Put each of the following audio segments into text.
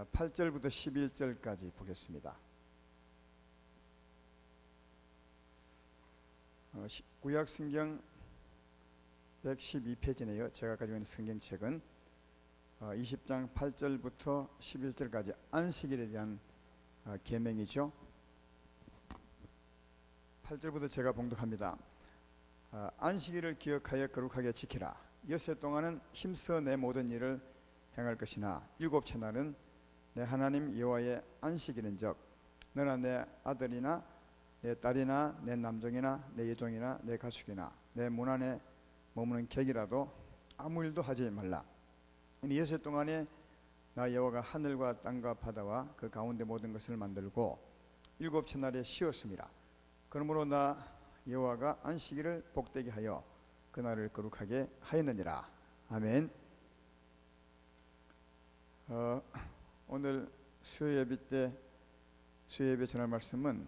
8절부터 11절까지 보겠습니다. 구약 성경 112페이지네요. 제가 가지고 있는 성경책은 20장 8절부터 11절까지 안식일에 대한 계명이죠. 8절부터 제가 봉독합니다. 안식일을 기억하여 거룩하게 지키라. 엿새 동안은 힘써 내 모든 일을 행할 것이나 일곱째 날은 내 하나님 여호와의 안식일인즉 너나 내 아들이나 내 딸이나 내 남종이나 내 여종이나 내 가축이나 내 문 안에 머무는 객이라도 아무 일도 하지 말라. 엿새 동안에 나 여호와가 하늘과 땅과 바다와 그 가운데 모든 것을 만들고 일곱째 날에 쉬었습니다. 그러므로 나 여호와가 안식일을 복되게 하여 그날을 거룩하게 하였느니라. 아멘. 오늘 수요예배 때 수요예배 전할 말씀은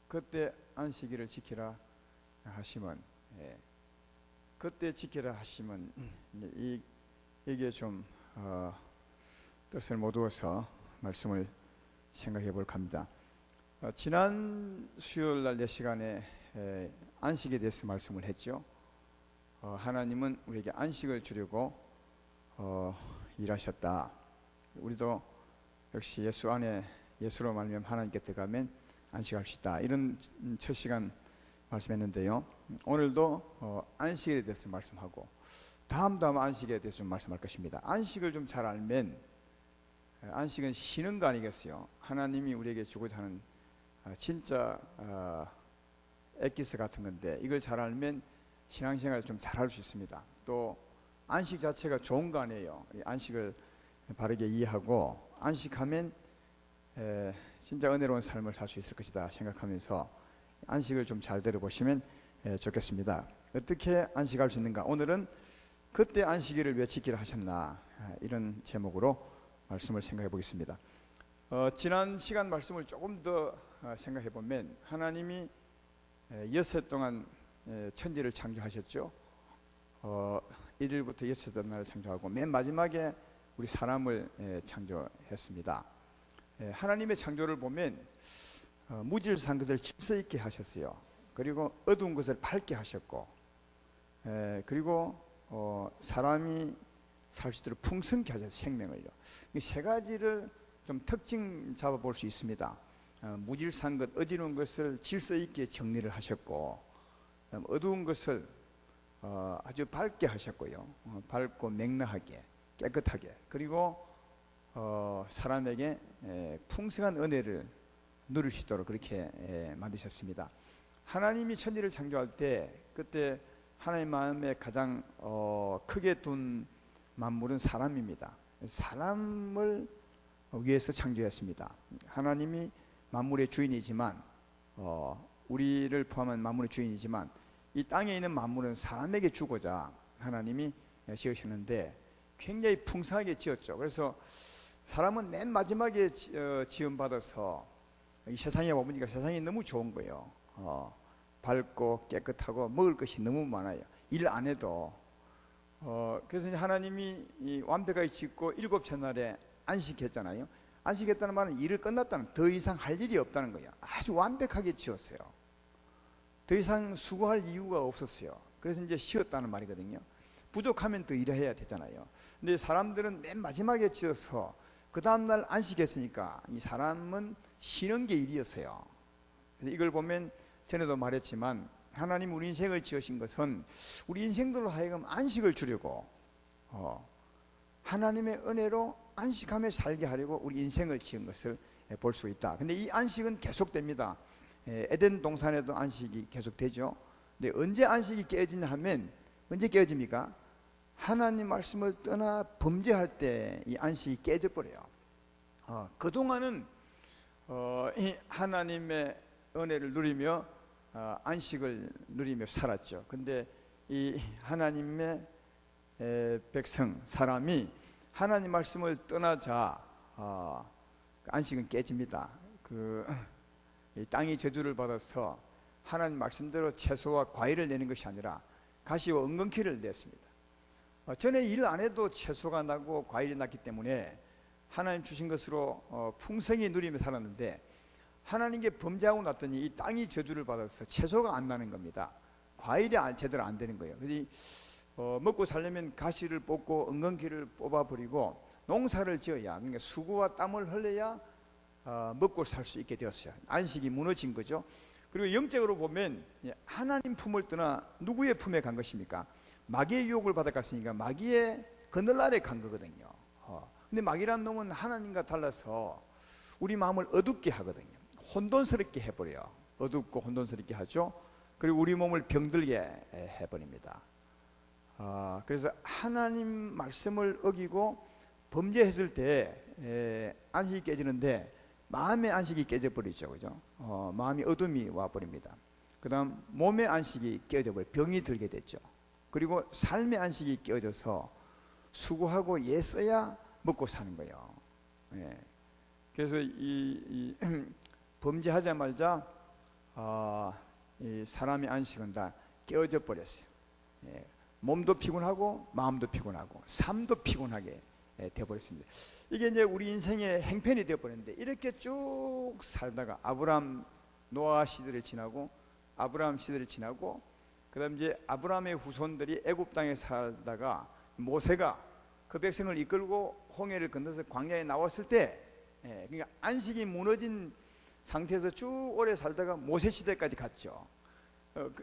그때 안식일을 지키라 하시면 그때 지키라 하시면 이게 좀 뜻을 못 두어서 말씀을 생각해 볼까 합니다. 지난 수요일 날 4시간에 안식에 대해서 말씀을 했죠. 하나님은 우리에게 안식을 주려고 일하셨다. 우리도 역시 예수 안에 예수로 말미암아 하나님께 들어가면 안식할 수 있다. 이런 첫 시간 말씀했는데요. 오늘도 안식에 대해서 말씀하고 다음 안식에 대해서 좀 말씀할 것입니다. 안식을 좀 잘 알면 안식은 쉬는 거 아니겠어요? 하나님이 우리에게 주고자 하는 진짜 엑기스 같은 건데 이걸 잘 알면 신앙생활을 좀 잘할 수 있습니다. 또 안식 자체가 좋은 거 아니에요. 안식을 바르게 이해하고 안식하면 진짜 은혜로운 삶을 살 수 있을 것이다 생각하면서 안식을 좀 잘 들어보시면 좋겠습니다. 어떻게 안식할 수 있는가? 오늘은 그때 안식일을 왜 지키라 하셨나 이런 제목으로 말씀을 생각해 보겠습니다. 지난 시간 말씀을 조금 더 생각해 보면 하나님이 엿새 동안 천지를 창조하셨죠. 1일부터 엿새 날을 창조하고 맨 마지막에 우리 사람을 창조했습니다. 하나님의 창조를 보면 무질서한 것을 질서 있게 하셨어요. 그리고 어두운 것을 밝게 하셨고 그리고 사람이 살 수 있도록 풍성케 하셨어요. 생명을요. 이 세 가지를 좀 특징 잡아볼 수 있습니다. 무질서한 것, 어지러운 것을 질서 있게 정리를 하셨고 어두운 것을 아주 밝게 하셨고요. 밝고 명랑하게 깨끗하게 그리고 사람에게 풍성한 은혜를 누릴 수 있도록 그렇게 만드셨습니다. 하나님이 천지를 창조할 때 그때 하나님 마음에 가장 크게 둔 만물은 사람입니다. 사람을 위해서 창조했습니다. 하나님이 만물의 주인이지만 우리를 포함한 만물의 주인이지만 이 땅에 있는 만물은 사람에게 주고자 하나님이 지으셨는데 굉장히 풍성하게 지었죠. 그래서 사람은 맨 마지막에 지음받아서 이 세상에 오니까 세상이 너무 좋은 거예요. 밝고 깨끗하고 먹을 것이 너무 많아요. 일 안 해도 그래서 하나님이 완벽하게 짓고 일곱째 날에 안식했잖아요. 안식했다는 말은 일을 끝났다는, 더 이상 할 일이 없다는 거예요. 아주 완벽하게 지었어요. 더 이상 수고할 이유가 없었어요. 그래서 이제 쉬었다는 말이거든요. 부족하면 더 일해야 되잖아요. 근데 사람들은 맨 마지막에 지어서 그 다음날 안식했으니까 이 사람은 쉬는 게 일이었어요. 그래서 이걸 보면 전에도 말했지만 하나님 우리 인생을 지으신 것은 우리 인생들로 하여금 안식을 주려고 하나님의 은혜로 안식하며 살게 하려고 우리 인생을 지은 것을 볼 수 있다. 근데 이 안식은 계속됩니다. 에덴 동산에도 안식이 계속되죠. 근데 언제 안식이 깨지냐 하면 언제 깨집니까? 하나님 말씀을 떠나 범죄할 때 이 안식이 깨져버려요. 그동안은 이 하나님의 은혜를 누리며 안식을 누리며 살았죠. 근데 이 하나님의 백성 사람이 하나님 말씀을 떠나자 안식은 깨집니다. 이 땅이 저주를 받아서 하나님 말씀대로 채소와 과일을 내는 것이 아니라 가시와 엉겅퀴를 냈습니다. 전에 일 안 해도 채소가 나고 과일이 났기 때문에 하나님 주신 것으로 풍성히 누리며 살았는데 하나님께 범죄하고 났더니 이 땅이 저주를 받아서 채소가 안 나는 겁니다. 과일이 제대로 안 되는 거예요. 그래서 먹고 살려면 가시를 뽑고 엉겅퀴를 뽑아버리고 농사를 지어야, 그러니까 수고와 땀을 흘려야 먹고 살 수 있게 되었어요. 안식이 무너진 거죠. 그리고 영적으로 보면 하나님 품을 떠나 누구의 품에 간 것입니까? 마귀의 유혹을 받아갔으니까 마귀의 그늘 아래 간 거거든요. 근데 마귀란 놈은 하나님과 달라서 우리 마음을 어둡게 하거든요. 혼돈스럽게 해버려요. 어둡고 혼돈스럽게 하죠. 그리고 우리 몸을 병들게 해버립니다. 그래서 하나님 말씀을 어기고 범죄했을 때 안식이 깨지는데 마음의 안식이 깨져버리죠. 그죠? 마음이 어둠이 와버립니다. 그 다음 몸의 안식이 깨져버려 병이 들게 됐죠. 그리고 삶의 안식이 깨져서 수고하고 애써야 먹고 사는 거예요. 그래서 이 범죄하자마자 이 사람의 안식은 다 깨어져 버렸어요. 몸도 피곤하고 마음도 피곤하고 삶도 피곤하게 되어버렸습니다. 이게 이제 우리 인생의 행편이 되어버렸는데, 이렇게 쭉 살다가 아브람 노아 시대를 지나고 아브람 시대를 지나고 그다음 이제 아브람의 후손들이 애굽 땅에 살다가 모세가 그 백성을 이끌고 홍해를 건너서 광야에 나왔을 때, 그러니까 안식이 무너진 상태에서 쭉 오래 살다가 모세 시대까지 갔죠.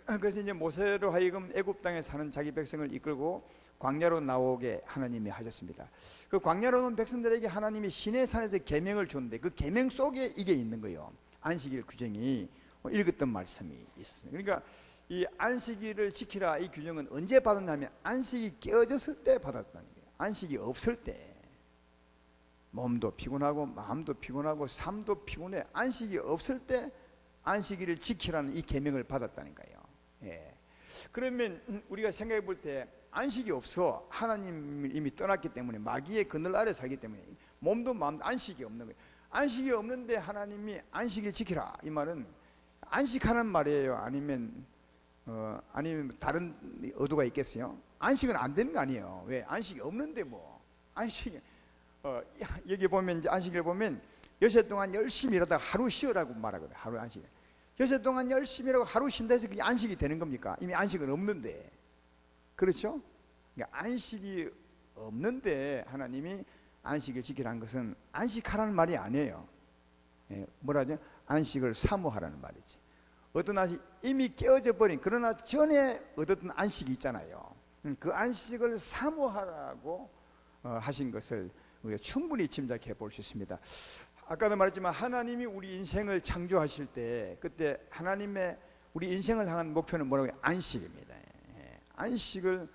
그래서 이제 모세로 하여금 애굽 땅에 사는 자기 백성을 이끌고 광야로 나오게 하나님이 하셨습니다. 그 광야로 온 백성들에게 하나님이 시내산에서 계명을 줬는데 그 계명 속에 이게 있는 거예요. 안식일 규정이 읽었던 말씀이 있습니다. 그러니까 이 안식일을 지키라 이 규정은 언제 받았냐면 안식이 깨어졌을 때 받았다는 거예요. 안식이 없을 때 몸도 피곤하고 마음도 피곤하고 삶도 피곤해. 안식이 없을 때 안식일을 지키라는 이 계명을 받았다는 거예요. 그러면 우리가 생각해 볼 때 안식이 없어. 하나님을 이미 떠났기 때문에 마귀의 그늘 아래 살기 때문에 몸도 마음도 안식이 없는 거예요. 안식이 없는데 하나님이 안식일 지키라 이 말은 안식하는 말이에요? 아니면 다른 의도가 있겠어요? 안식은 안 되는 거 아니에요. 왜? 안식이 없는데 뭐 안식이 여기 보면 이제 안식일 보면 여섯 동안 열심히 일하다가 하루 쉬어라고 말하거든요. 하루 안식. 여섯 동안 열심히 일하고 하루 쉰다 해서 그게 안식이 되는 겁니까? 이미 안식은 없는데. 그렇죠? 그러니까 안식이 없는데 하나님이 안식을 지키라는 것은 안식하라는 말이 아니에요. 뭐라죠? 안식을 사모하라는 말이지. 어떤 안식, 이미 깨어져 버린 그러나 전에 얻었던 안식이 있잖아요. 그 안식을 사모하라고 하신 것을 우리가 충분히 짐작해 볼 수 있습니다. 아까도 말했지만 하나님이 우리 인생을 창조하실 때 그때 하나님의 우리 인생을 향한 목표는 뭐라고요? 안식입니다. 안식을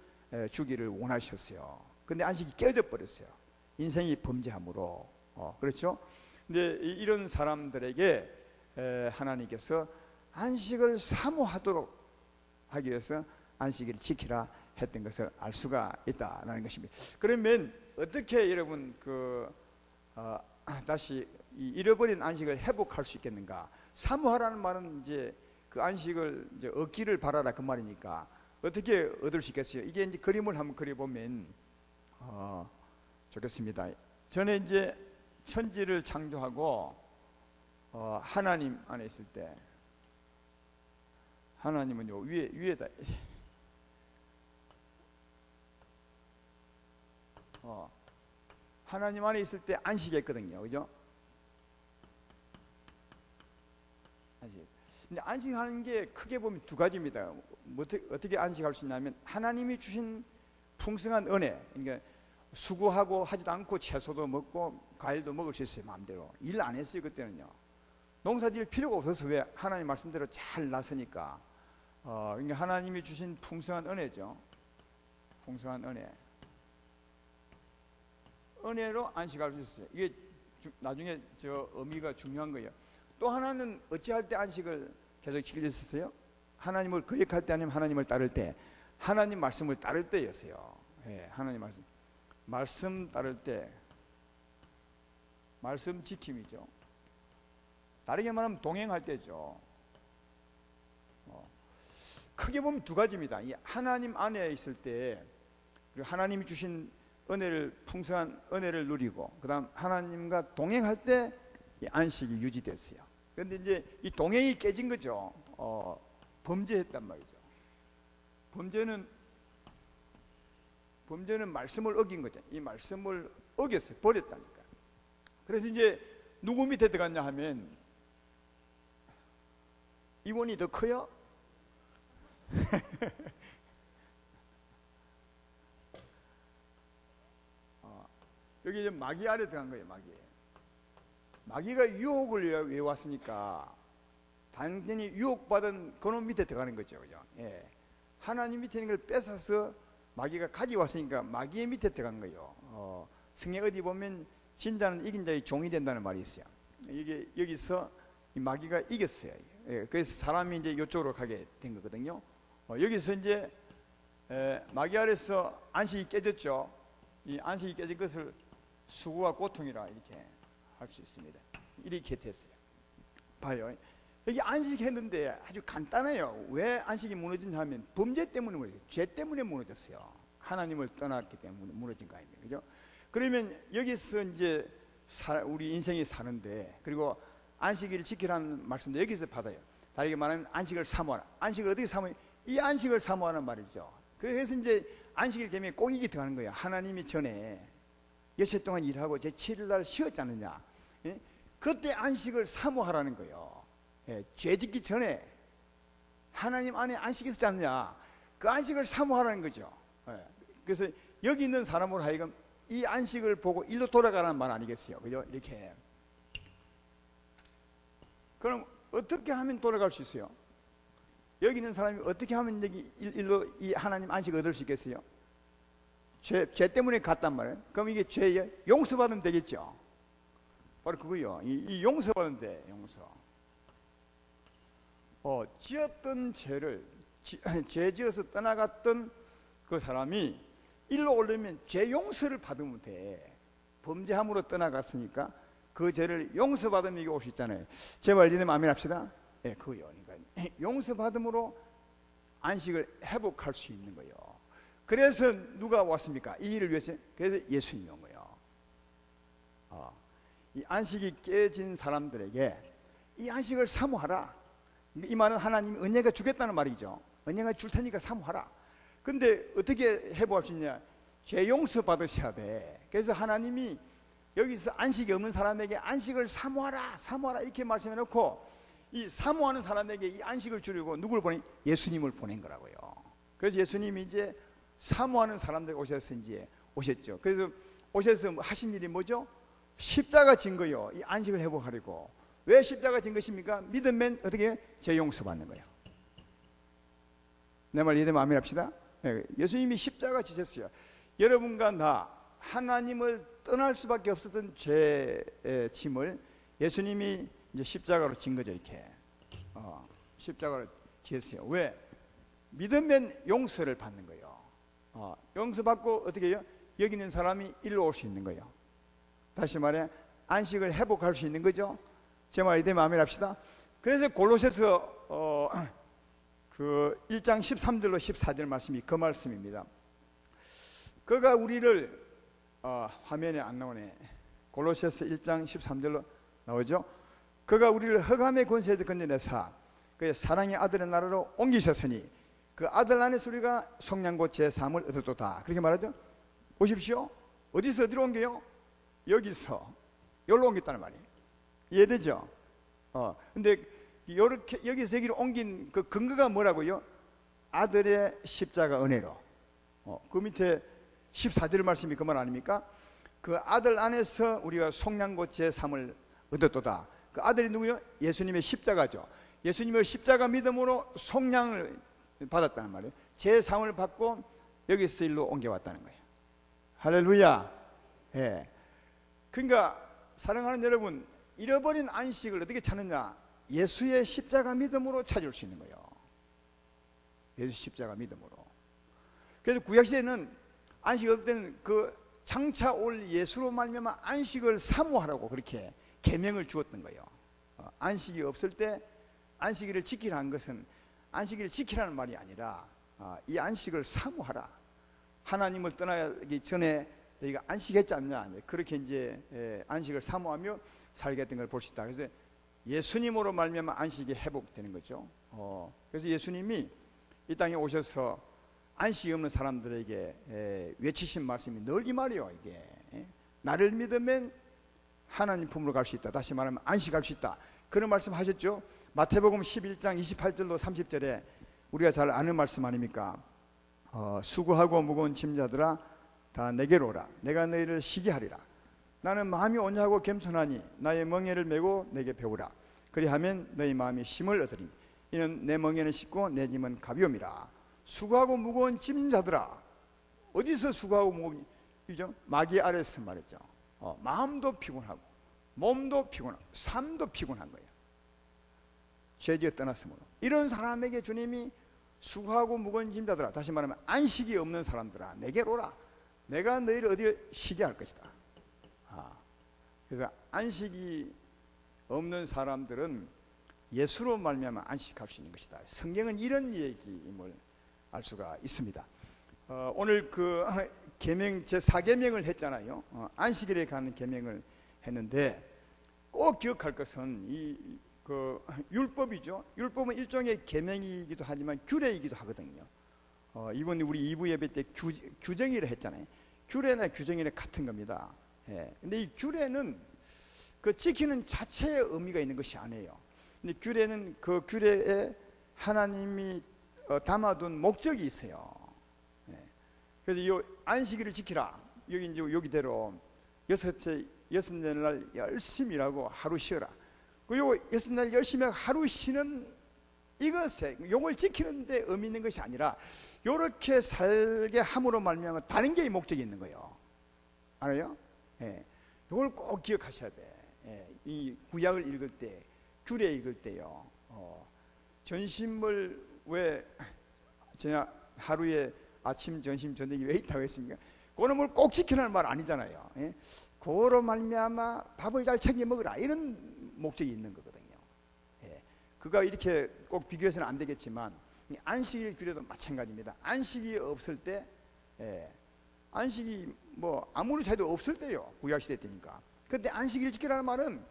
주기를 원하셨어요. 근데 안식이 깨어져 버렸어요. 인생이 범죄함으로. 그렇죠? 근데 이런 사람들에게 하나님께서 안식을 사모하도록 하기 위해서 안식일을 지키라 했던 것을 알 수가 있다라는 것입니다. 그러면 어떻게 여러분 다시 잃어버린 안식을 회복할 수 있겠는가? 사모하라는 말은 이제 그 안식을 이제 얻기를 바라라 그 말이니까 어떻게 얻을 수 있겠어요? 이게 이제 그림을 한번 그려보면 좋겠습니다. 전에 이제 천지를 창조하고 하나님 안에 있을 때 하나님은 요 위에다 하나님 안에 있을 때 안식했거든요. 그죠? 안식. 근데 안식하는 게 크게 보면 두 가지입니다. 어떻게 안식할 수 있냐면 하나님이 주신 풍성한 은혜, 그러니까 수고하고 하지도 않고 채소도 먹고 과일도 먹을 수 있어요. 마음대로. 일 안 했어요. 그때는요. 농사 지을 필요가 없어서 왜? 하나님 말씀대로 잘 났으니까. 그러니까 하나님이 주신 풍성한 은혜죠. 풍성한 은혜. 은혜로 안식할 수 있어요. 이게 나중에 저 의미가 중요한 거예요. 또 하나는 어찌할 때 안식을 계속 지킬 수 있어요? 하나님을 거역할 때 아니면 하나님을 따를 때, 하나님 말씀을 따를 때였어요. 하나님 말씀 따를 때, 말씀 지킴이죠. 다르게 말하면 동행할 때죠. 크게 보면 두 가지입니다. 이 하나님 안에 있을 때, 그리고 하나님이 주신 풍성한 은혜를 누리고, 그다음 하나님과 동행할 때 이 안식이 유지됐어요. 그런데 이제 이 동행이 깨진 거죠. 범죄했단 말이죠. 범죄는 말씀을 어긴 거죠. 이 말씀을 어겼어요. 버렸다니까. 그래서 이제 누구 밑에 들어갔냐 하면, 이원이 더 커요? 여기 이제 마귀 아래 들어간 거예요. 마귀가 유혹을 왜 왔으니까 당연히 유혹받은 그놈 밑에 들어가는 거죠. 그죠? 예. 하나님 밑에 있는 걸 뺏어서 마귀가 가져왔으니까 마귀의 밑에 들어간 거예요. 성경 어디 보면 진자는 이긴 자의 종이 된다는 말이 있어요. 이게 여기서 이 마귀가 이겼어요. 예. 그래서 사람이 이제 이쪽으로 가게 된 거거든요. 여기서 이제 마귀 아래서 안식이 깨졌죠. 이 안식이 깨진 것을 수고와 고통이라 이렇게 할 수 있습니다. 이렇게 됐어요. 봐요. 여기 안식했는데 아주 간단해요. 왜 안식이 무너진지 하면 범죄 때문에 무너졌어요. 죄 때문에 무너졌어요. 하나님을 떠났기 때문에 무너진 거 아닙니까? 그죠? 그러면 여기서 이제 우리 인생이 사는데, 그리고 안식일을 지키라는 말씀도 여기서 받아요. 다르게 말하면 안식을 사모하라. 안식을 어떻게 사모해요? 이 안식을 사모하는 말이죠. 그래서 이제 안식일 개념에 꼭 이게 들어가는 거예요. 하나님이 전에 6일 동안 일하고 제 7일 날 쉬었지 않느냐. 예? 그때 안식을 사모하라는 거예요. 예, 죄 짓기 전에 하나님 안에 안식이 있었지 않느냐. 그 안식을 사모하라는 거죠. 예, 그래서 여기 있는 사람으로 하여금 이 안식을 보고 일로 돌아가라는 말 아니겠어요? 그죠? 이렇게. 그럼 어떻게 하면 돌아갈 수 있어요? 여기 있는 사람이 어떻게 하면 여기 일로 이 하나님 안식을 얻을 수 있겠어요? 죄 때문에 갔단 말이에요. 그럼 이게 죄에 용서받으면 되겠죠. 바로 그거요. 이 용서받으면 돼. 용서. 지었던 죄를 죄 지어서 떠나갔던 그 사람이 일로 오려면 죄 용서를 받으면 돼. 범죄함으로 떠나갔으니까 그 죄를 용서받으면 이게 올 수 있잖아요. 제발 이러면 아멘 합시다. 예, 그거요. 그러니까 용서받음으로 안식을 회복할 수 있는 거예요. 그래서 누가 왔습니까? 이 일을 위해서. 그래서 예수님이 온 거예요. 이 안식이 깨진 사람들에게 이 안식을 사모하라. 이 말은 하나님이 은혜가 주겠다는 말이죠. 은혜가 줄 테니까 사모하라. 근데 어떻게 회복할 수 있냐? 죄 용서 받으셔야 돼. 그래서 하나님이 여기서 안식이 없는 사람에게 안식을 사모하라, 사모하라 이렇게 말씀해 놓고, 이 사모하는 사람에게 이 안식을 주려고 누구를 보내? 예수님을 보낸 거라고요. 그래서 예수님이 이제 사모하는 사람들 오셔서 이제 오셨죠. 그래서 오셔서 하신 일이 뭐죠? 십자가 진 거요. 이 안식을 회복하려고. 왜 십자가 진 것입니까? 믿으면 어떻게 죄 용서 받는 거예요. 내 말 이해되면 아멘 합시다. 예수님이 십자가 지셨어요. 여러분과 나 하나님을 떠날 수밖에 없었던 죄의 짐을 예수님이 이제 십자가로 진 거죠. 이렇게 십자가로 지었어요. 왜? 믿으면 용서를 받는 거예요. 용서받고 어떻게 해요? 여기 있는 사람이 일로 올 수 있는 거예요. 다시 말해 안식을 회복할 수 있는 거죠. 제 말이 되면 아멘 합시다. 그래서 골로새서 그 1장 13절로 14절 말씀이 그 말씀입니다. 그가 우리를 화면에 안 나오네. 골로새서 1장 13절로 나오죠. 그가 우리를 흑암의 권세에서 건져내사 그의 사랑의 아들의 나라로 옮기셨으니 그 아들 안에서 우리가 성량과 제3을 얻었도다. 그렇게 말하죠. 보십시오. 어디서 어디로 옮겨요? 여기서 여기로 옮겼다는 말이에요. 이해되죠? 근데 이렇게 여기서 여기로 옮긴 그 근거가 뭐라고요? 아들의 십자가 은혜로. 그 밑에 14절 말씀이 그 말 아닙니까? 그 아들 안에서 우리가 속량고 제3을 얻었도다. 그 아들이 누구요? 예수님의 십자가죠. 예수님의 십자가 믿음으로 속량을 받았다는 말이에요. 제3을 받고 여기서 일로 옮겨왔다는 거예요. 할렐루야. 예. 그러니까 사랑하는 여러분, 잃어버린 안식을 어떻게 찾느냐? 예수의 십자가 믿음으로 찾을 수 있는 거예요. 예수 십자가 믿음으로. 그래서 구약시대는 안식 없을 때는 그 장차 올 예수로 말미암아 안식을 사모하라고 그렇게 계명을 주었던 거예요. 안식이 없을 때 안식일을 지키라는 것은 안식일을 지키라는 말이 아니라 이 안식을 사모하라. 하나님을 떠나기 전에 너희가 안식했지 않냐. 그렇게 이제 안식을 사모하며 살게 했던 걸 볼 수 있다. 그래서 예수님으로 말미암아 안식이 회복되는 거죠. 그래서 예수님이 이 땅에 오셔서 안식이 없는 사람들에게 외치신 말씀이 늘 이 말이에요. 이게 나를 믿으면 하나님 품으로 갈 수 있다. 다시 말하면 안식할 수 있다. 그런 말씀 하셨죠. 마태복음 11장 28절로 30절에 우리가 잘 아는 말씀 아닙니까? 수고하고 무거운 짐자들아 다 내게로 오라. 내가 너희를 쉬게 하리라. 나는 마음이 온유하고 겸손하니 나의 멍에를 메고 내게 배우라. 그리하면 너희 마음이 쉼을 얻으리니 이는 내 멍에는 쉽고 내 짐은 가벼움이라. 수고하고 무거운 짐자들아. 어디서 수고하고 무거운, 그죠? 마귀 아래에서 말했죠. 마음도 피곤하고 몸도 피곤하고 삶도 피곤한 거예요. 죄지어 떠났으므로. 이런 사람에게 주님이 수고하고 무거운 짐자들아, 다시 말하면 안식이 없는 사람들아 내게로 오라. 내가 너희를 어디에 쉬게 할 것이다. 그래서 안식이 없는 사람들은 예수로 말미암아 안식할 수 있는 것이다. 성경은 이런 얘기임을 알 수가 있습니다. 오늘 그 계명 제4계명을 했잖아요. 안식일에 가는 계명을 했는데 꼭 기억할 것은 그 율법이죠. 율법은 일종의 계명이기도 하지만 규례이기도 하거든요. 이번 우리 2부 예배 때 규정이라 했잖아요. 규례나 규정이나 같은 겁니다. 근데 이 규례는 그 지키는 자체의 의미가 있는 것이 아니에요. 근데 규례는 그 규례에 하나님이 담아둔 목적이 있어요. 그래서 이 안식일을 지키라. 여기 이제 여기대로 여섯째 날 열심히 일하고 하루 쉬어라. 그리고 여섯 날 열심히 하고 하루 쉬는 이것에 요걸 지키는데 의미 있는 것이 아니라 요렇게 살게 함으로 말미암아 다른 게 목적이 있는 거예요. 알아요? 요걸 꼭 기억하셔야 돼. 이 구약을 읽을 때, 규례 읽을 때요. 전심을 왜 제가 하루에 아침, 점심, 저녁이 왜 있다고 했습니까? 그놈을 꼭 지키라는 말 아니잖아요. 그거로 말미암아 밥을 잘 챙겨 먹으라 이런 목적이 있는 거거든요. 그가 이렇게 꼭 비교해서는 안 되겠지만 안식일 규례도 마찬가지입니다. 안식이 없을 때, 안식이 뭐 아무리 차이도 없을 때요. 구약시대 때니까. 그때 안식일 지키라는 말은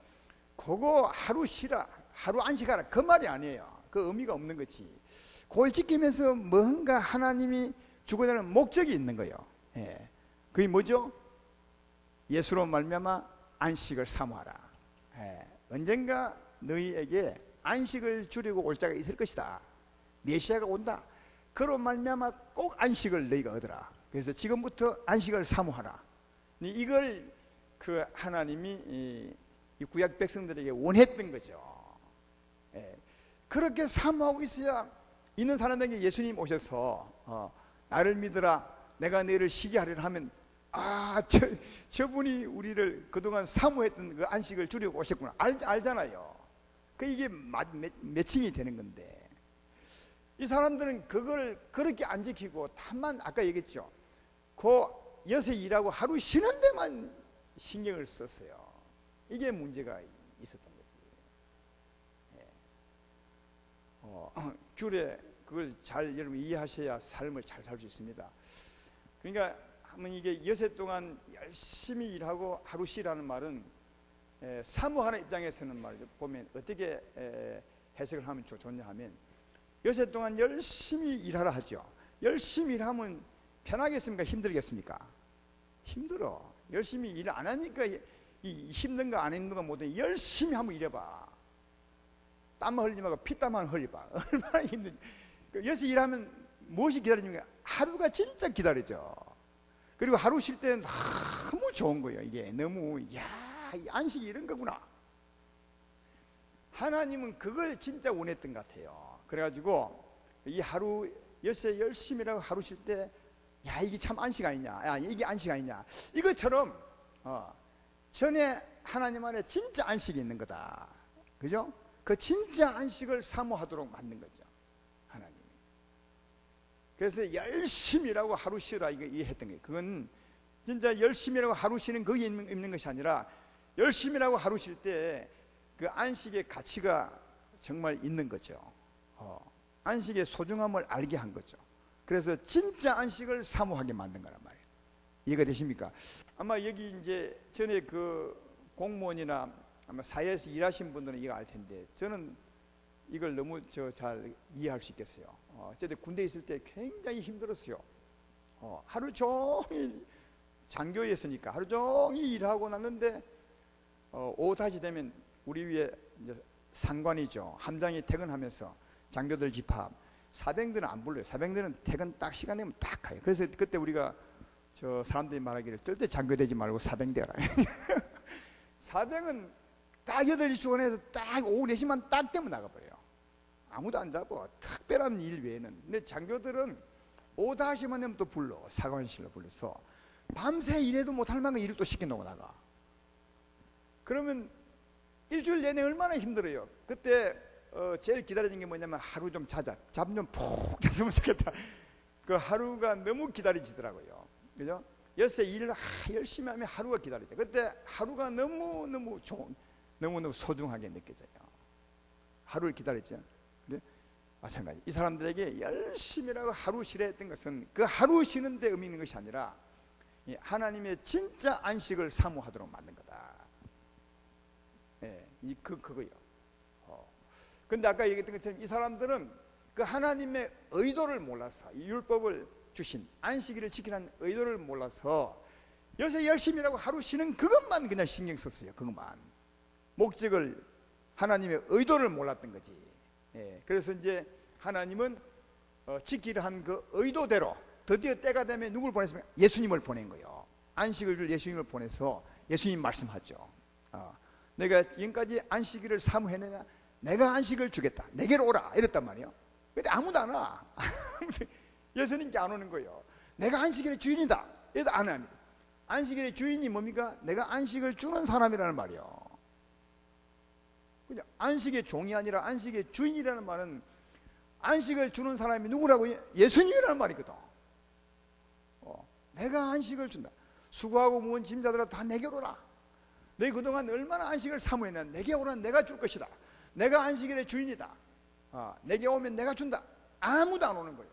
그거 하루 쉬라, 하루 안식하라 그 말이 아니에요. 그 의미가 없는 거지. 그걸 지키면서 뭔가 하나님이 주고자 하는 목적이 있는 거예요. 그게 뭐죠? 예수로 말미암아 안식을 사모하라. 언젠가 너희에게 안식을 주려고 올 자가 있을 것이다. 메시아가 온다. 그로 말미암아 꼭 안식을 너희가 얻으라. 그래서 지금부터 안식을 사모하라. 이걸 그 하나님이 이 구약 백성들에게 원했던 거죠. 그렇게 사모하고 있어야 있는 사람에게 예수님 오셔서 나를 믿으라, 내가 너희를 쉬게 하리라 하면 저분이 우리를 그동안 사모했던 그 안식을 주려고 오셨구나 알잖아요. 이게 매칭이 되는 건데 이 사람들은 그걸 그렇게 안 지키고 다만 아까 얘기했죠. 그 여세 일하고 하루 쉬는 데만 신경을 썼어요. 이게 문제가 있었던 거지. 규례 그걸 잘 여러분 이해하셔야 삶을 잘 살 수 있습니다. 그러니까 한번 이게 여세 동안 열심히 일하고 하루 쉬라는 말은 사모하는 입장에서는 말이죠. 보면 어떻게 해석을 하면 좋냐 하면 여세 동안 열심히 일하라 하죠. 열심히 일하면 편하겠습니까? 힘들겠습니까? 힘들어. 열심히 일 안 하니까 이 힘든 거 안 힘든 거 못해. 열심히 한번 일해봐. 땀 흘리지 말고 피땀만 흘려봐. 얼마나 힘든지. 여기서 일하면 무엇이 기다리는가? 하루가 진짜 기다리죠. 그리고 하루 쉴 때는 너무 좋은 거예요. 이게 너무 이 안식이 이런 거구나. 하나님은 그걸 진짜 원했던 것 같아요. 그래가지고 이 하루 여세 열심히 일하고 하루 쉴 때 이게 참 안식 아니냐, 이게 안식 아니냐, 이것처럼 전에 하나님 안에 진짜 안식이 있는 거다. 그죠? 그 진짜 안식을 사모하도록 만든 거죠, 하나님이. 그래서 열심히 일하고 하루 쉬라 이게 했던 거예요. 그건 진짜 열심히 일하고 하루 쉬는 거기에 있는 것이 아니라 열심히 일하고 하루 쉴 때 그 안식의 가치가 정말 있는 거죠. 안식의 소중함을 알게 한 거죠. 그래서 진짜 안식을 사모하게 만든 거란 말이에요. 이해가 되십니까? 아마 여기 이제 전에 그 공무원이나 아마 사회에서 일하신 분들은 이거 알 텐데, 저는 이걸 너무 잘 이해할 수 있겠어요. 저도 군대에 있을 때 굉장히 힘들었어요. 하루 종일 장교였으니까 하루 종일 일하고 났는데 오후 다시 되면 우리 위에 이제 상관이죠. 함장이 퇴근하면서 장교들 집합, 사병들은 안 불러요. 사병들은 퇴근 딱 시간 되면 딱 가요. 그래서 그때 우리가 저 사람들이 말하기를 절대 장교 되지 말고 사병 되라. 사병은 딱 8시 출근해서 딱 오후 4시만 딱 되면 나가버려요. 아무도 안 잡아, 특별한 일 외에는. 근데 장교들은 오후 5시만 되면 또 불러, 사관실로 불러서 밤새 일해도 못할 만큼 일을 또 시켜놓고 나가. 그러면 일주일 내내 얼마나 힘들어요. 그때 제일 기다리는 게 뭐냐면 하루 좀 자자, 잠 좀 푹 잤으면 좋겠다. 그 하루가 너무 기다려지더라고요. 그죠? 여세 일을 열심히 하면 하루가 기다려져. 그때 하루가 너무 좋은, 너무 소중하게 느껴져요. 하루를 기다렸죠. 근데 마찬가지, 이 사람들에게 열심히라고 하루 쉬라 했던 것은 그 하루 쉬는데 의미 있는 것이 아니라 하나님의 진짜 안식을 사모하도록 만든 거다. 예, 그거요. 근데 아까 얘기했던 것처럼 이 사람들은 그 하나님의 의도를 몰라서, 이 율법을 주신 안식일을 지키라는 의도를 몰라서 요새 열심히라고 하루 쉬는 그것만 그냥 신경 썼어요. 그것만. 목적을, 하나님의 의도를 몰랐던 거지. 예, 그래서 이제 하나님은 지키려 한 그 의도대로 드디어 때가 되면 누굴 보냈습니까? 예수님을 보낸 거예요. 안식을 줄 예수님을 보내서 예수님 말씀하죠. 내가 지금까지 안식일을 사모했느냐? 내가 안식을 주겠다. 내게로 오라. 이랬단 말이에요. 근데 아무도 안 와. 예수님께 안 오는 거예요. 내가 안식일의 주인이다. 이래도 안 합니다. 안식일의 주인이 뭡니까? 내가 안식을 주는 사람이라는 말이에요. 그냥 안식의 종이 아니라 안식의 주인이라는 말은 안식을 주는 사람이 누구라고? 예수님이라는 말이거든. 내가 안식을 준다. 수고하고 무거운 짐자들아 다 내게로 오라. 너 그동안 얼마나 안식을 사모했냐? 내게 오라. 내가 줄 것이다. 내가 안식일의 주인이다. 내게 오면 내가 준다. 아무도 안 오는 거예요.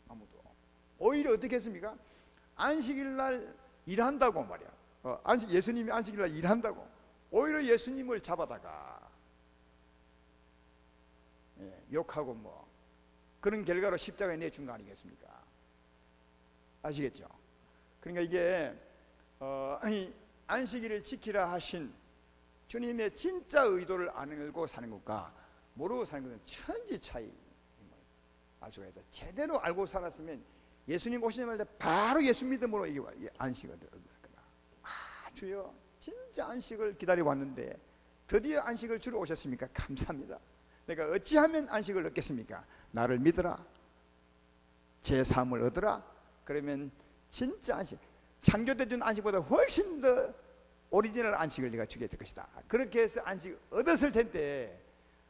아무도. 오히려 어떻게 했습니까? 안식일 날 일한다고 말이야. 예수님이 안식일 날 일한다고. 오히려 예수님을 잡아다가 욕하고 뭐 그런 결과로 십자가에 내준 거 아니겠습니까? 아시겠죠? 그러니까 이게 안식일을 지키라 하신 주님의 진짜 의도를 알고 사는 것과 모르고 사는 것은 천지 차이 알 수가 있다. 제대로 알고 살았으면 예수님 오시자마자 바로 예수 믿음으로 이게 안식을 얻을 거다. 주여, 진짜 안식을 기다려 왔는데 드디어 안식을 주러 오셨습니까? 감사합니다. 내가 어찌하면 안식을 얻겠습니까? 나를 믿어라. 제 삶을 얻으라. 그러면 진짜 안식, 창조때 준 안식보다 훨씬 더 오리지널 안식을 네가 주게 될 것이다. 그렇게 해서 안식을 얻었을 텐데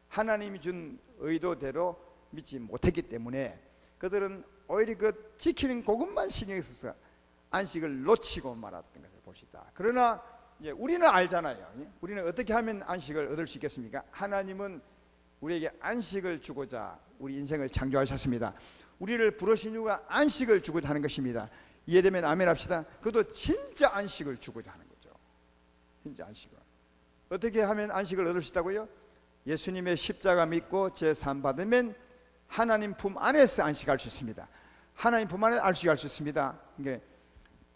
하나님이 준 의도대로 믿지 못했기 때문에 그들은 오히려 그 지키는 그것만 신경 써서 안식을 놓치고 말았던 것을 보시다. 그러나 이제 우리는 알잖아요. 우리는 어떻게 하면 안식을 얻을 수 있겠습니까? 하나님은 우리에게 안식을 주고자 우리 인생을 창조하셨습니다. 우리를 부르신 이유가 안식을 주고자 하는 것입니다. 이해되면 아멘 합시다. 그것도 진짜 안식을 주고자 하는 거죠. 진짜 안식을. 어떻게 하면 안식을 얻을 수 있다고요? 예수님의 십자가 믿고 제산 받으면 하나님 품 안에서 안식할 수 있습니다. 하나님 품 안에 안식할 수 있습니다. 그러니까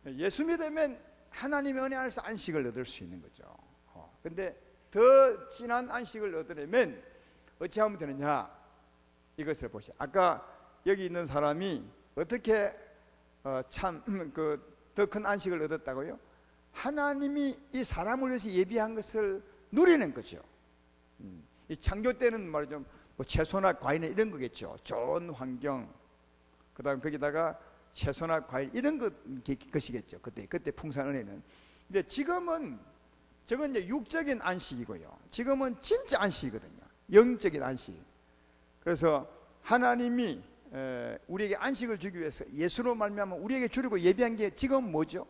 예수 믿으면 하나님의 은혜 안에서 안식을 얻을 수 있는 거죠. 근데 더 진한 안식을 얻으려면 어찌 하면 되느냐? 이것을 보시죠. 아까 여기 있는 사람이 어떻게 참 더 큰 안식을 얻었다고요? 하나님이 이 사람을 위해서 예비한 것을 누리는 거죠. 이 창조 때는 말이죠, 뭐 채소나 과일이나 이런 거겠죠. 좋은 환경, 그다음 거기다가 채소나 과일 이런 것이겠죠. 그때 풍성한 은혜는. 근데 지금은 저건 이제 육적인 안식이고요. 지금은 진짜 안식이거든요. 영적인 안식. 그래서 하나님이 우리에게 안식을 주기 위해서 예수로 말미암아 우리에게 주려고 예비한 게 지금 뭐죠?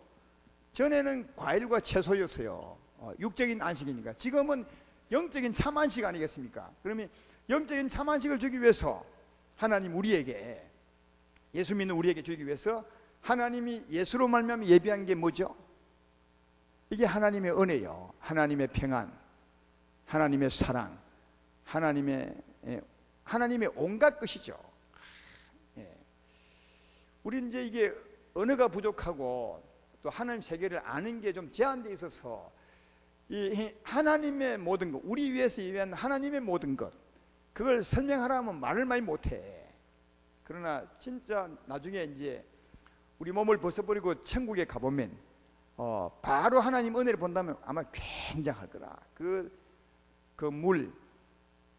전에는 과일과 채소였어요. 육적인 안식이니까. 지금은 영적인 참 안식 아니겠습니까? 그러면 영적인 참 안식을 주기 위해서 하나님 우리에게, 예수 믿는 우리에게 주기 위해서 하나님이 예수로 말미암아 예비한 게 뭐죠? 이게 하나님의 은혜요, 하나님의 평안, 하나님의 사랑, 하나님의 온갖 것이죠. 우리 이제 이게 언어가 부족하고 또 하나님 세계를 아는 게 좀 제한되어 있어서 이 하나님의 모든 것, 우리 위해서 예비한 하나님의 모든 것, 그걸 설명하라면 말을 많이 못해. 그러나 진짜 나중에 이제 우리 몸을 벗어버리고 천국에 가보면 바로 하나님 은혜를 본다면 아마 굉장할 거라. 그 물,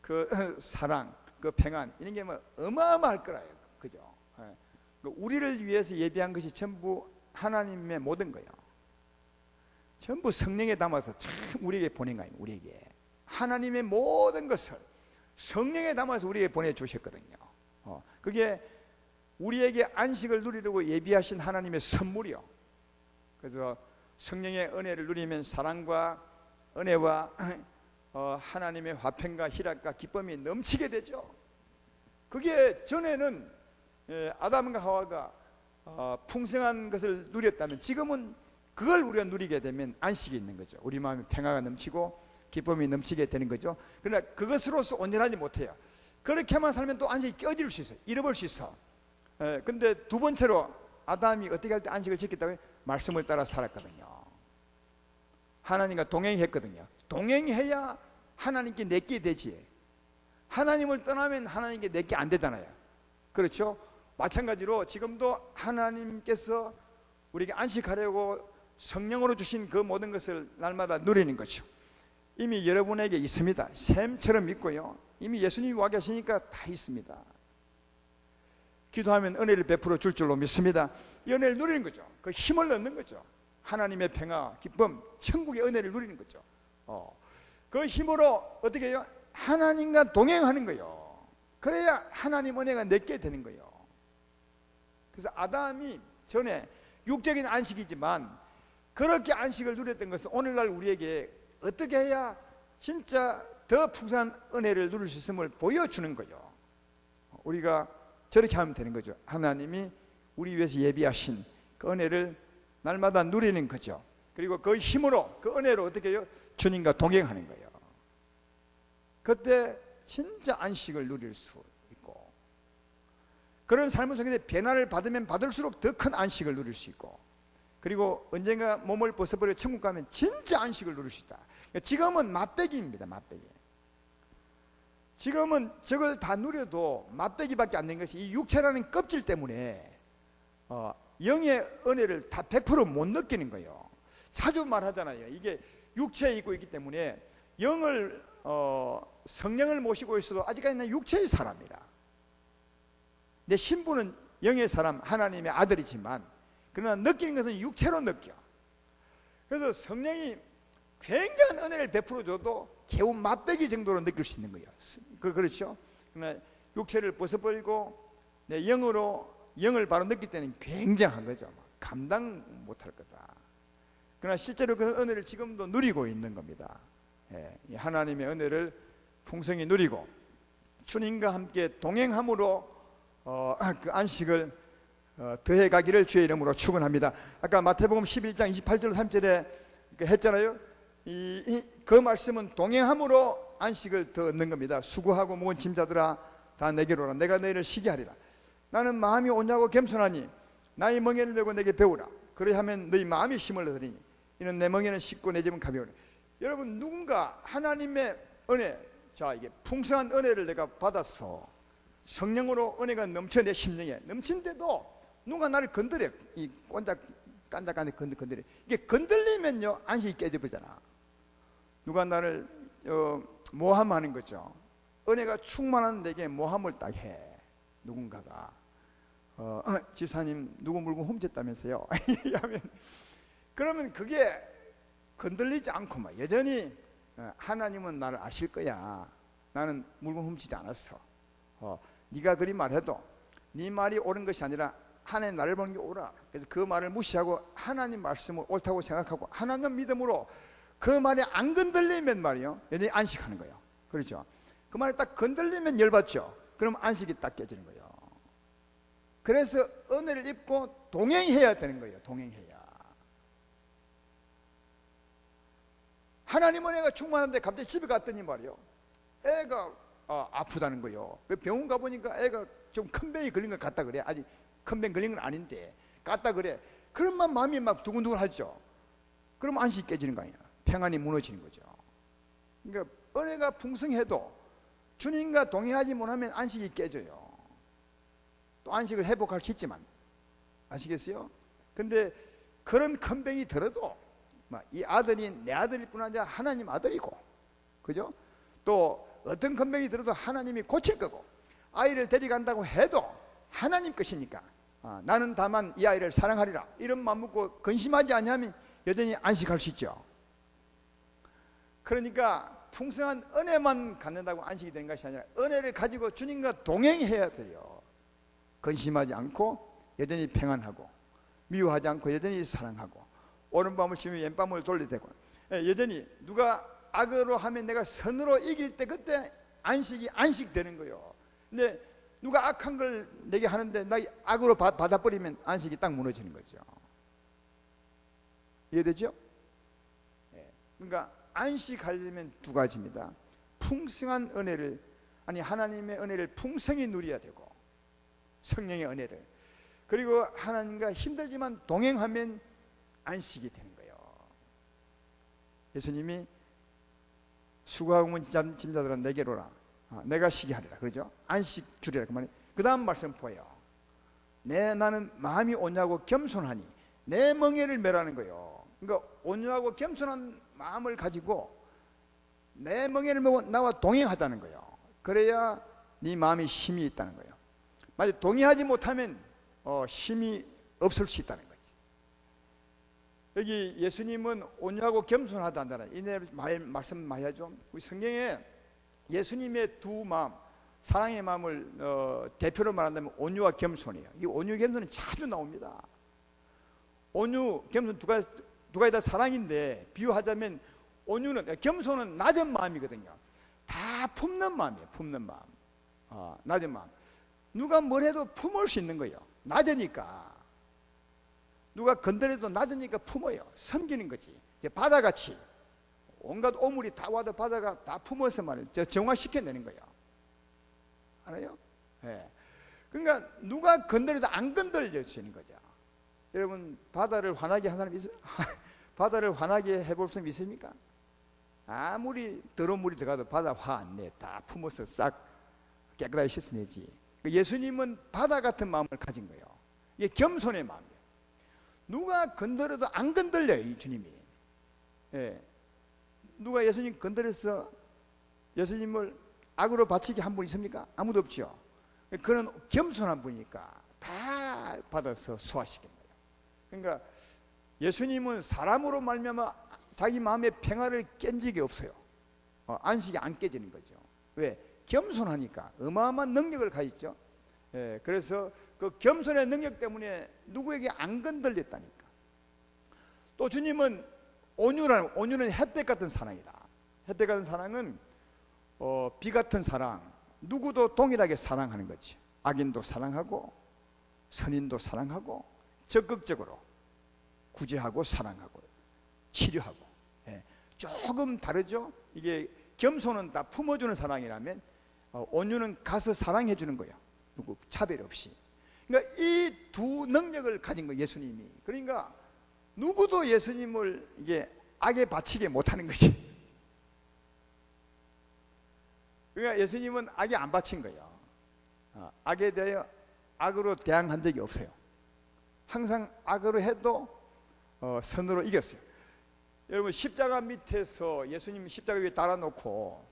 그 사랑, 그 평안, 이런 게 뭐 어마어마할 거라요. 그죠? 우리를 위해서 예비한 것이 전부 하나님의 모든 거예요. 전부 성령에 담아서 참 우리에게 보낸 거예요. 우리에게 하나님의 모든 것을 성령에 담아서 우리에게 보내주셨거든요. 그게 우리에게 안식을 누리려고 예비하신 하나님의 선물이요. 그래서 성령의 은혜를 누리면 사랑과 은혜와 하나님의 화평과 희락과 기쁨이 넘치게 되죠. 그게 전에는 아담과 하와가 풍성한 것을 누렸다면 지금은 그걸 우리가 누리게 되면 안식이 있는 거죠. 우리 마음에 평화가 넘치고 기쁨이 넘치게 되는 거죠. 그러나 그것으로서 온전하지 못해요. 그렇게만 살면 또 안식이 깨어질 수 있어요. 잃어버릴 수 있어. 근데 두 번째로 아담이 어떻게 할 때 안식을 지켰다고요? 말씀을 따라 살았거든요. 하나님과 동행했거든요. 동행해야 하나님께 내게 되지. 하나님을 떠나면 하나님께 내게 안 되잖아요. 그렇죠? 마찬가지로 지금도 하나님께서 우리에게 안식하려고 성령으로 주신 그 모든 것을 날마다 누리는 거죠. 이미 여러분에게 있습니다. 샘처럼 있고요. 이미 예수님이 와 계시니까 다 있습니다. 기도하면 은혜를 베풀어 줄 줄로 믿습니다. 이 은혜를 누리는 거죠. 그 힘을 얻는 거죠. 하나님의 평화, 기쁨, 천국의 은혜를 누리는 거죠. 그 힘으로 어떻게 해요? 하나님과 동행하는 거예요. 그래야 하나님 은혜가 내게 되는 거예요. 그래서 아담이 전에 육적인 안식이지만 그렇게 안식을 누렸던 것은 오늘날 우리에게 어떻게 해야 진짜 더 풍성한 은혜를 누릴 수 있음을 보여주는 거예요. 우리가 저렇게 하면 되는 거죠. 하나님이 우리 위해서 예비하신 그 은혜를 날마다 누리는 거죠. 그리고 그 힘으로, 그 은혜로 어떻게 해요? 주님과 동행하는 거예요. 그때 진짜 안식을 누릴 수 있고, 그런 삶을 통해 변화를 받으면 받을수록 더 큰 안식을 누릴 수 있고, 그리고 언젠가 몸을 벗어버려 천국 가면 진짜 안식을 누릴 수 있다. 지금은 맛배기입니다. 맛배기. 지금은 저걸 다 누려도 맛배기밖에 안 된 것이 이 육체라는 껍질 때문에 영의 은혜를 다 100% 못 느끼는 거예요. 자주 말하잖아요. 이게 육체에 있고 있기 때문에 영을 성령을 모시고 있어도 아직까지는 육체의 사람이라. 내 신분은 영의 사람, 하나님의 아들이지만 그러나 느끼는 것은 육체로 느껴. 그래서 성령이 굉장한 은혜를 베풀어 줘도 겨우 맛배기 정도로 느낄 수 있는 거예요. 그렇죠? 그러나 육체를 벗어버리고 내 영을 바로 느낄 때는 굉장한 거죠. 감당 못할 거다. 그러나 실제로 그 은혜를 지금도 누리고 있는 겁니다. 하나님의 은혜를 풍성히 누리고 주님과 함께 동행함으로 그 안식을 더해가기를 주의 이름으로 축원합니다. 아까 마태복음 11장 28절 3절에 했잖아요. 그 말씀은 동행함으로 안식을 더 얻는 겁니다. 수고하고 무거운 짐자들아 다 내게로 오라. 내가 너희를 쉬게 하리라. 나는 마음이 온유하고 겸손하니 나의 멍에를 메고 내게 배우라. 그리하면 너희 마음이 힘을 얻으리니 이는 내 멍에는 쉽고 내 짐은 가벼우니. 여러분, 누군가 하나님의 은혜, 자, 이게 풍성한 은혜를 내가 받아서 성령으로 은혜가 넘쳐 내 심령에 넘친데도 누가 나를 건드려, 이 깐작깐작 건드려. 이게 건들리면요 안식이 깨져버리잖아. 누가 나를 모함하는 거죠. 은혜가 충만한 내게 모함을 딱 해. 누군가가 집사님 누구 물건 훔쳤다면서요. 그러면 그게 건들리지 않고 막 여전히 하나님은 나를 아실 거야. 나는 물건 훔치지 않았어. 네가 그리 말해도 네 말이 옳은 것이 아니라 하나님 나를 보는 게 옳아. 그래서 그 말을 무시하고 하나님 말씀을 옳다고 생각하고 하나님 믿음으로 그 말이 안 건들리면 말이요 여전히 안식하는 거예요. 그렇죠? 그 말이 딱 건들리면 열받죠. 그럼 안식이 딱 깨지는 거예요. 그래서 은혜를 입고 동행해야 되는 거예요. 동행해야. 하나님 은혜가 충만한데 갑자기 집에 갔더니 말이요, 애가 아프다는 거예요. 병원 가보니까 애가 좀 큰 병이 걸린 것 같다 그래. 아직 큰 병 걸린 건 아닌데 같다 그래. 그러면 마음이 막 두근두근 하죠. 그럼 안식이 깨지는 거 아니야. 평안이 무너지는 거죠. 그러니까 은혜가 풍성해도 주님과 동행하지 못하면 안식이 깨져요. 또 안식을 회복할 수 있지만, 아시겠어요? 근데 그런 큰 병이 들어도 이 아들이 내 아들일 뿐 아니라 하나님 아들이고, 그죠? 또 어떤 큰 병이 들어도 하나님이 고칠 거고, 아이를 데려간다고 해도 하나님 것이니까 나는 다만 이 아이를 사랑하리라 이런 마음 먹고 근심하지 않으면 여전히 안식할 수 있죠. 그러니까 풍성한 은혜만 갖는다고 안식이 되는 것이 아니라 은혜를 가지고 주님과 동행해야 돼요. 근심하지 않고 여전히 평안하고, 미워하지 않고 여전히 사랑하고, 오른밤을 치면 왼밤을 돌려대고, 여전히 누가 악으로 하면 내가 선으로 이길 때 그때 안식되는 거예요. 근데 누가 악한 걸 내게 하는데 나 악으로 받아버리면 안식이 딱 무너지는 거죠. 이해되죠? 그러니까 안식하려면 두 가지입니다. 풍성한 은혜를, 하나님의 은혜를 풍성히 누려야 되고, 성령의 은혜를, 그리고 하나님과 힘들지만 동행하면 안식이 되는 거예요. 예수님이 수고하고 짐 자들아 내게로 오라, 내가 쉬게 하리라, 그러죠? 안식 주리라 그 말이. 그 다음 말씀 보여요. 나는 마음이 온유하고 겸손하니 내 멍에를 매라는 거예요. 그러니까 온유하고 겸손한 마음을 가지고 내 멍에를 메고 나와 동행하자는 거예요. 그래야 네 마음이 쉼이 있다는 거예요. 만약 동의하지 못하면 쉼이 없을 수 있다는 거지. 여기 예수님은 온유하고 겸손하다는 이 말씀 많이 하죠. 우리 성경에 예수님의 두 마음, 사랑의 마음을 대표로 말한다면 온유와 겸손이에요. 이 온유 겸손은 자주 나옵니다. 온유 겸손 두 가지 다 사랑인데, 비유하자면 온유는, 겸손은 낮은 마음이거든요. 다 품는 마음이에요. 품는 마음. 낮은 마음. 누가 뭘 해도 품을 수 있는 거예요. 낮으니까. 누가 건드려도 낮으니까 품어요. 섬기는 거지. 바다같이 온갖 오물이 다 와도 바다가 다 품어서 말이에요. 정화시켜내는 거예요. 알아요? 네. 그러니까 누가 건드려도 안 건들려지는 거죠. 여러분, 바다를 화나게 한 사람 있어요? 바다를 화나게 해볼 수 있습니까? 아무리 더러운 물이 들어가도 바다 화 안 내. 다 품어서 싹 깨끗하게 씻어내지. 예수님은 바다 같은 마음을 가진 거예요. 이게 겸손의 마음이에요. 누가 건드려도 안 건들려요, 이 주님이. 예. 누가 예수님 건드려서 예수님을 악으로 바치게 한 분 있습니까? 아무도 없죠. 그는 겸손한 분이니까 다 받아서 소화시킨 거예요. 그러니까 예수님은 사람으로 말미암아 자기 마음의 평화를 깬 적이 없어요. 안식이 안 깨지는 거죠. 왜? 겸손하니까. 어마어마한 능력을 가졌죠. 예, 그래서 그 겸손의 능력 때문에 누구에게 안 건들렸다니까. 또 주님은 온유는 햇볕 같은 사랑이다. 햇볕 같은 사랑은 비 같은 사랑, 누구도 동일하게 사랑하는 거지. 악인도 사랑하고 선인도 사랑하고 적극적으로 구제하고 사랑하고 치료하고. 예, 조금 다르죠. 이게 겸손은 다 품어주는 사랑이라면 온유는 가서 사랑해 주는 거예요. 누구 차별 없이. 그러니까 이 두 능력을 가진 거예요, 예수님이. 그러니까 누구도 예수님을 이게 악에 바치게 못하는 거지. 그러니까 예수님은 악에 안 바친 거예요. 악에 대하여 악으로 대항한 적이 없어요. 항상 악으로 해도 선으로 이겼어요. 여러분, 십자가 밑에서 예수님 십자가 위에 달아놓고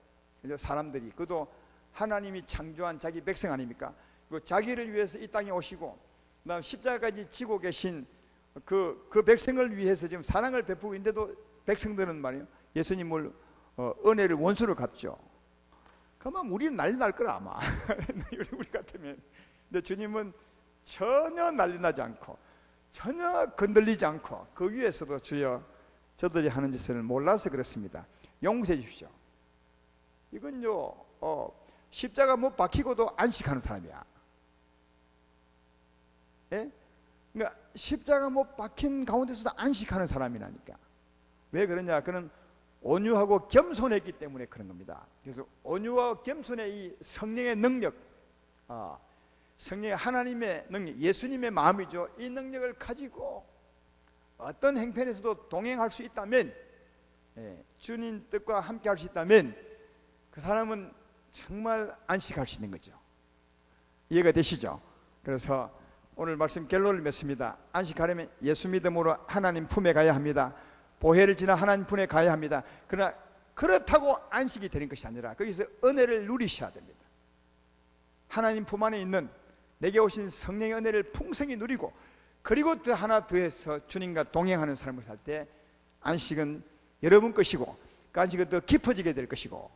사람들이, 그도 하나님이 창조한 자기 백성 아닙니까? 그 자기를 위해서 이 땅에 오시고 그다음 십자가까지 지고 계신 그 백성을 위해서 지금 사랑을 베푸고 있는데도 백성들은 말이에요, 예수님을 은혜를 원수로 갚죠. 그러면 우리는 난리 날 거라 아마. 우리 같으면. 근데 주님은 전혀 난리 나지 않고 전혀 건들리지 않고 그 위에서도 주여 저들이 하는 짓을 몰라서 그렇습니다. 용서해 주십시오. 이건요 십자가 못 박히고도 안식하는 사람이야. 예? 그러니까 십자가 못 박힌 가운데서도 안식하는 사람이라니까. 왜 그러냐? 그는 온유하고 겸손했기 때문에 그런 겁니다. 그래서 온유와 겸손의 이 성령의 능력, 성령의 하나님의 능력, 예수님의 마음이죠. 이 능력을 가지고 어떤 행편에서도 동행할 수 있다면, 주님 뜻과 함께 할 수 있다면 그 사람은 정말 안식할 수 있는 거죠. 이해가 되시죠? 그래서 오늘 말씀 결론을 맺습니다. 안식하려면 예수 믿음으로 하나님 품에 가야 합니다. 보혜를 지나 하나님 품에 가야 합니다. 그러나 그렇다고 안식이 되는 것이 아니라 거기서 은혜를 누리셔야 됩니다. 하나님 품 안에 있는 내게 오신 성령의 은혜를 풍성히 누리고, 그리고 또 하나 더해서 주님과 동행하는 삶을 살 때 안식은 여러분 것이고, 그 안식은 더 깊어지게 될 것이고,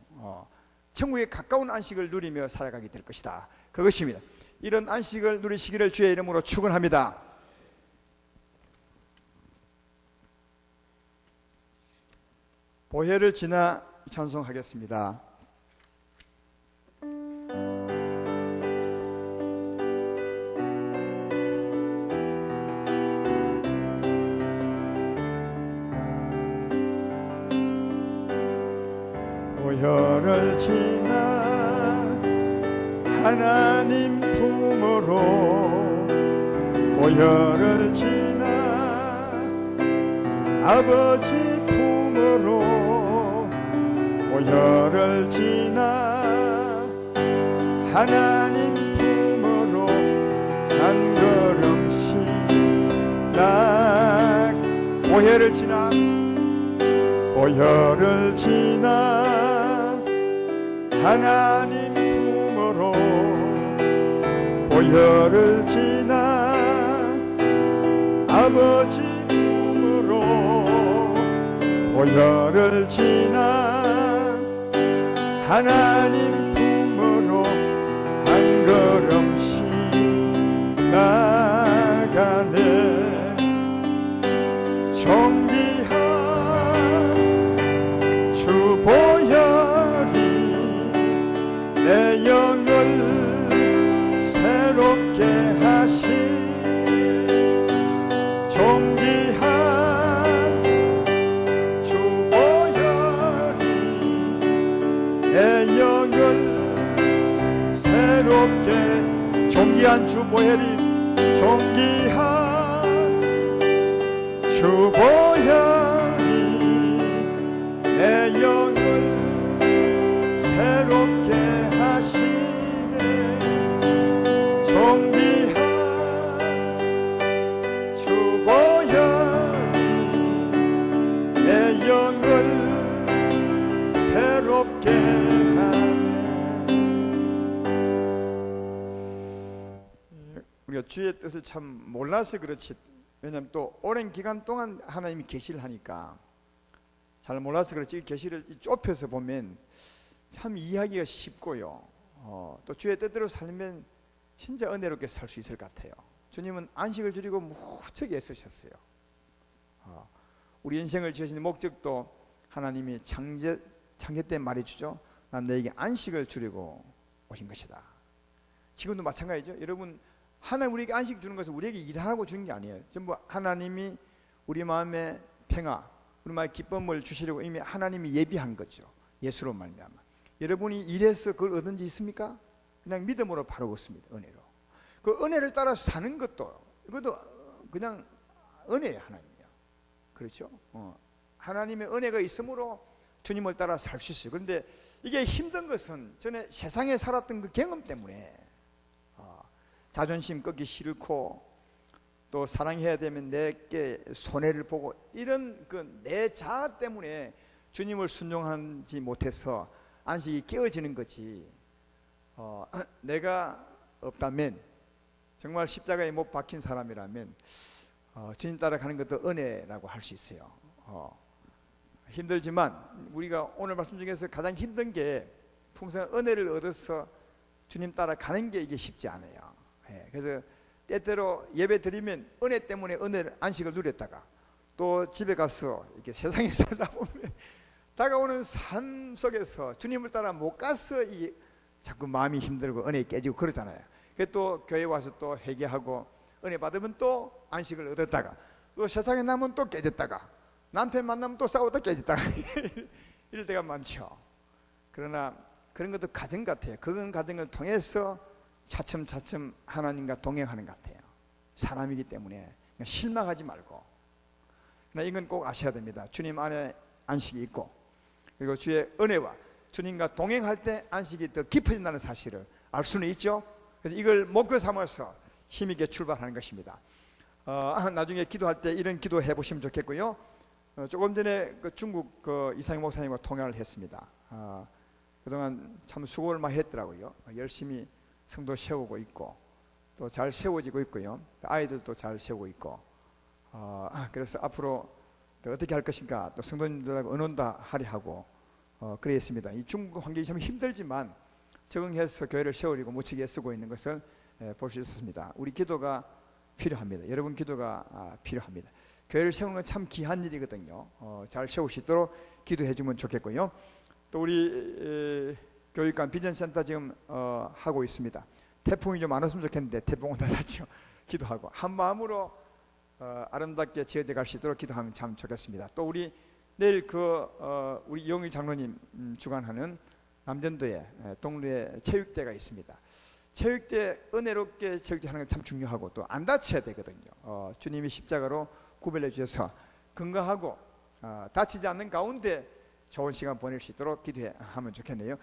천국에 가까운 안식을 누리며 살아가게 될 것이다. 그것입니다. 이런 안식을 누리시기를 주의 이름으로 축원합니다. 보혜를 지나 찬송하겠습니다. 보혈을 지나 하나님 품으로, 보혈을 지나 아버지 품으로, 보혈을 지나 하나님 품으로 한 걸음씩 보혈을 지나, 보혈을 지나 하나님 품으로, 보혈을 지나 아버지 품으로, 보혈을 지나 하나님 품으로 한 걸음씩 나가네. 존귀한 주 보혈이 내 영을 새롭게 하시네. 존귀한 주 보혈이 내 영을 새롭게, 존귀한 주 보혈이, 존귀한 주 보혈이 내 영을 새롭게 하시네. 존귀한 주 보혈이 내 영을 새롭게 하네. 우리가 주의 뜻을 참 몰라서 그렇지, 왜냐하면 또 오랜 기간 동안 하나님이 계시를 하니까 잘 몰라서 그렇지, 계시를 좁혀서 보면 참 이해하기가 쉽고요, 또 주의 뜻대로 살면 진짜 은혜롭게 살 수 있을 것 같아요. 주님은 안식을 줄이고 무척 애쓰셨어요. 우리 인생을 지으신 목적도 하나님이 창제 때 말해주죠. 난 너에게 안식을 주려고 오신 것이다. 지금도 마찬가지죠. 여러분, 하나님 우리에게 안식 주는 것은 우리에게 일하라고 주는 게 아니에요. 전부 하나님이 우리 마음에 평화, 우리 마음에 기쁨을 주시려고 이미 하나님이 예비한 거죠. 예수로 말미암아. 여러분이 일해서 그걸 얻은 지 있습니까? 그냥 믿음으로 바로 얻습니다. 은혜로. 그 은혜를 따라 사는 것도, 이것도 그냥 은혜예요. 하나님이요. 그렇죠? 하나님의 은혜가 있으므로 주님을 따라 살 수 있어요. 그런데 이게 힘든 것은 전에 세상에 살았던 그 경험 때문에, 자존심 꺾기 싫고, 또 사랑해야 되면 내게 손해를 보고, 이런 그 내 자아 때문에 주님을 순종하지 못해서 안식이 깨어지는 거지. 내가 없다면, 정말 십자가에 못 박힌 사람이라면 주님 따라가는 것도 은혜라고 할 수 있어요. 힘들지만 우리가 오늘 말씀 중에서 가장 힘든 게 풍성한 은혜를 얻어서 주님 따라가는 게 이게 쉽지 않아요. 그래서 때때로 예배 드리면 은혜 때문에 은혜를, 안식을 누렸다가 또 집에 가서 이렇게 세상에 살다 보면 다가오는 삶 속에서 주님을 따라 못 가서 이게 자꾸 마음이 힘들고 은혜 깨지고 그러잖아요. 그래서 또 교회 와서 또 회개하고 은혜 받으면 또 안식을 얻었다가 또 세상에 나면 또 깨졌다가 남편 만나면 또 싸우다 깨졌다가 이럴 때가 많죠. 그러나 그런 것도 과정 같아요. 그런 과정을 통해서 차츰차츰 하나님과 동행하는 것 같아요. 사람이기 때문에 실망하지 말고. 그러나 이건 꼭 아셔야 됩니다. 주님 안에 안식이 있고, 그리고 주의 은혜와 주님과 동행할 때 안식이 더 깊어진다는 사실을 알 수는 있죠. 그래서 이걸 목표 삼아서 힘있게 출발하는 것입니다. 나중에 기도할 때 이런 기도 해보시면 좋겠고요. 조금 전에 그 중국 그 이상희 목사님과 통화를 했습니다. 그동안 참 수고를 많이 했더라고요. 열심히 성도 세우고 있고 또 잘 세워지고 있고요. 아이들도 잘 세우고 있고, 그래서 앞으로 어떻게 할 것인가, 또 성도님들하고 의논다 하리 하고 그랬습니다. 이 중국 환경이 참 힘들지만 적응해서 교회를 세우려고 무척 애쓰고 있는 것을 볼 수 있었습니다. 우리 기도가 필요합니다. 여러분 기도가 필요합니다. 교회를 세우는 건 참 귀한 일이거든요. 잘 세울 수 있도록 기도해 주면 좋겠고요. 또 우리 교육관 비전센터 지금 하고 있습니다. 태풍이 좀 안 왔으면 좋겠는데 태풍 온다 하죠. 기도하고 한 마음으로 아름답게 지어져 갈 수 있도록 기도하면 참 좋겠습니다. 또 우리 내일 우리 이용희 장로님 주관하는 남전도에 동루에 체육대가 있습니다. 체육대 은혜롭게 체육대 하는 게 참 중요하고 또 안 다쳐야 되거든요. 주님이 십자가로 구별해 주셔서 건강하고 다치지 않는 가운데 좋은 시간 보낼 수 있도록 기도하면 좋겠네요.